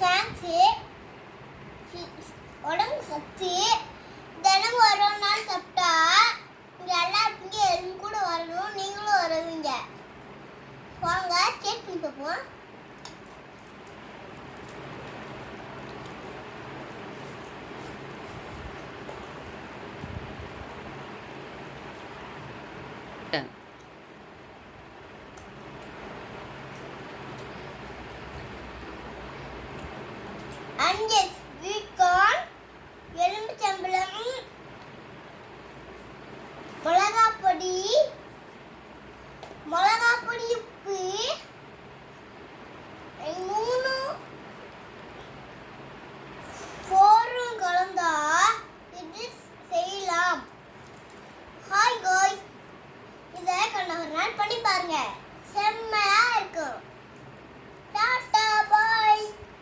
Thanks. உடம்பு சத்து. தினம் ஒரு நாள் சாப்பிட்டா இங்கே எல்லாருக்கும் என் கூட வரணும். நீங்களும் வருவீங்க. வாங்க ஸ்டேட் பண்ணி பார்ப்போம். அஞ்சு